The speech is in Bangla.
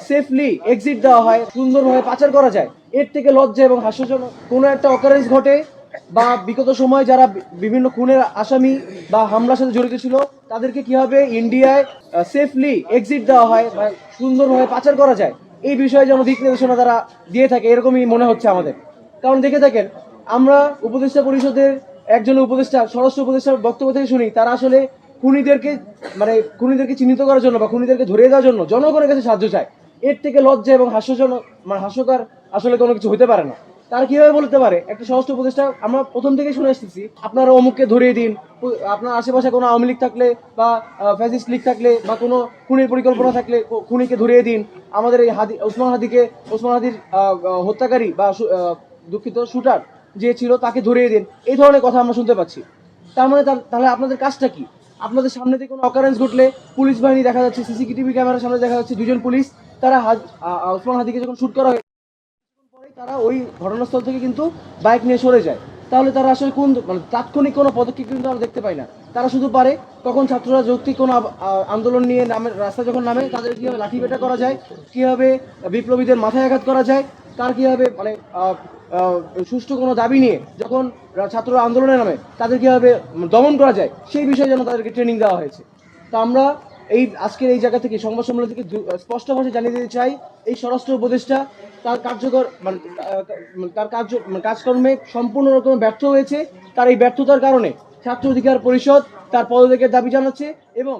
সেফলি এক্সিট দেওয়া হয়, সুন্দরভাবে পাচার করা যায়, এর থেকে লজ্জা এবং হাস্যজনক কোনো একটা অকারেন্স ঘটে বা বিগত সময় যারা বিভিন্ন খুনের আসামি বা হামলার সাথে জড়িত ছিল তাদেরকে কিভাবে ইন্ডিয়ায় সেফলি এক্সিট দেওয়া হয় বা সুন্দরভাবে পাচার করা যায়, এই বিষয়ে যেন দিক নির্দেশনা তারা দিয়ে থাকে এরকমই মনে হচ্ছে আমাদের। কারণ দেখে থাকেন আমরা উপদেষ্টা পরিষদের একজন উপদেষ্টা, স্বরাষ্ট্র উপদেষ্টার বক্তব্য থেকে শুনি তারা আসলে খুনিদেরকে খুনিদেরকে চিহ্নিত করার জন্য বা খুনিদেরকে ধরিয়ে দেওয়ার জন্য জনগণের কাছে সাহায্য চায়। এর থেকে লজ্জা এবং হাস্যজনক হাস্যকর আসলে কোনো কিছু হতে পারে না। তারা কিভাবে বলতে পারে একটা স্বরাষ্ট্র উপদেষ্টা, আমরা প্রথম থেকে শুনে আসতেছি আপনারা অমুককে ধরিয়ে দিন, আপনার আশেপাশে কোনো আওয়ামী লীগ থাকলে বা ফ্যাসিস্ট লীগ থাকলে বা কোনো খুনের পরিকল্পনা থাকলে খুনিকে ধরিয়ে দিন, আমাদের এই ওসমান হাদির হত্যাকারী বা দুঃখিত শুটার যে ছিল তাকে ধরিয়ে দিন, এই ধরনের কথা আমরা শুনতে পাচ্ছি। তার মানে তাহলে আপনাদের কাজটা কি? আপনাদের সামনে থেকে কোনো অকারেন্স ঘটলে পুলিশ বাহিনী দেখা যাচ্ছে, সিসিটিভি ক্যামেরার সামনে দেখা যাচ্ছে দুজন পুলিশ, তারা ওসমান হাদিকে যখন শুট করা হয় তারা ওই ঘটনাস্থল থেকে কিন্তু বাইক নিয়ে সরে যায়। তাহলে তারা আসলে কোন তাৎক্ষণিক কোনো পদক্ষেপ কিন্তু আমরা দেখতে পাই না। তারা শুধু পারে কখন ছাত্ররা যৌক্তিক কোনো আন্দোলন নিয়ে রাস্তায় যখন নামে তাদের কীভাবে লাঠি পেটা করা যায়, কীভাবে বিপ্লবীদের মাথায় আঘাত করা যায়, তার কীভাবে সুষ্ঠু কোনো দাবি নিয়ে যখন ছাত্ররা আন্দোলনে নামে তাদের কীভাবে দমন করা যায়, সেই বিষয়ে যেন তাদেরকে ট্রেনিং দেওয়া হয়েছে। তা আমরা আজকের এই জায়গা থেকে সংবাদ সম্মেলন থেকে স্পষ্ট ভাষায় জানিয়ে দিতে চাই, এই স্বরাষ্ট্র উপদেষ্টা তার কাজকর্মে সম্পূর্ণ রকম ব্যর্থ হয়েছে। তার এই ব্যর্থতার কারণে ছাত্র অধিকার পরিষদ তার পদত্যাগের দাবি জানাচ্ছে এবং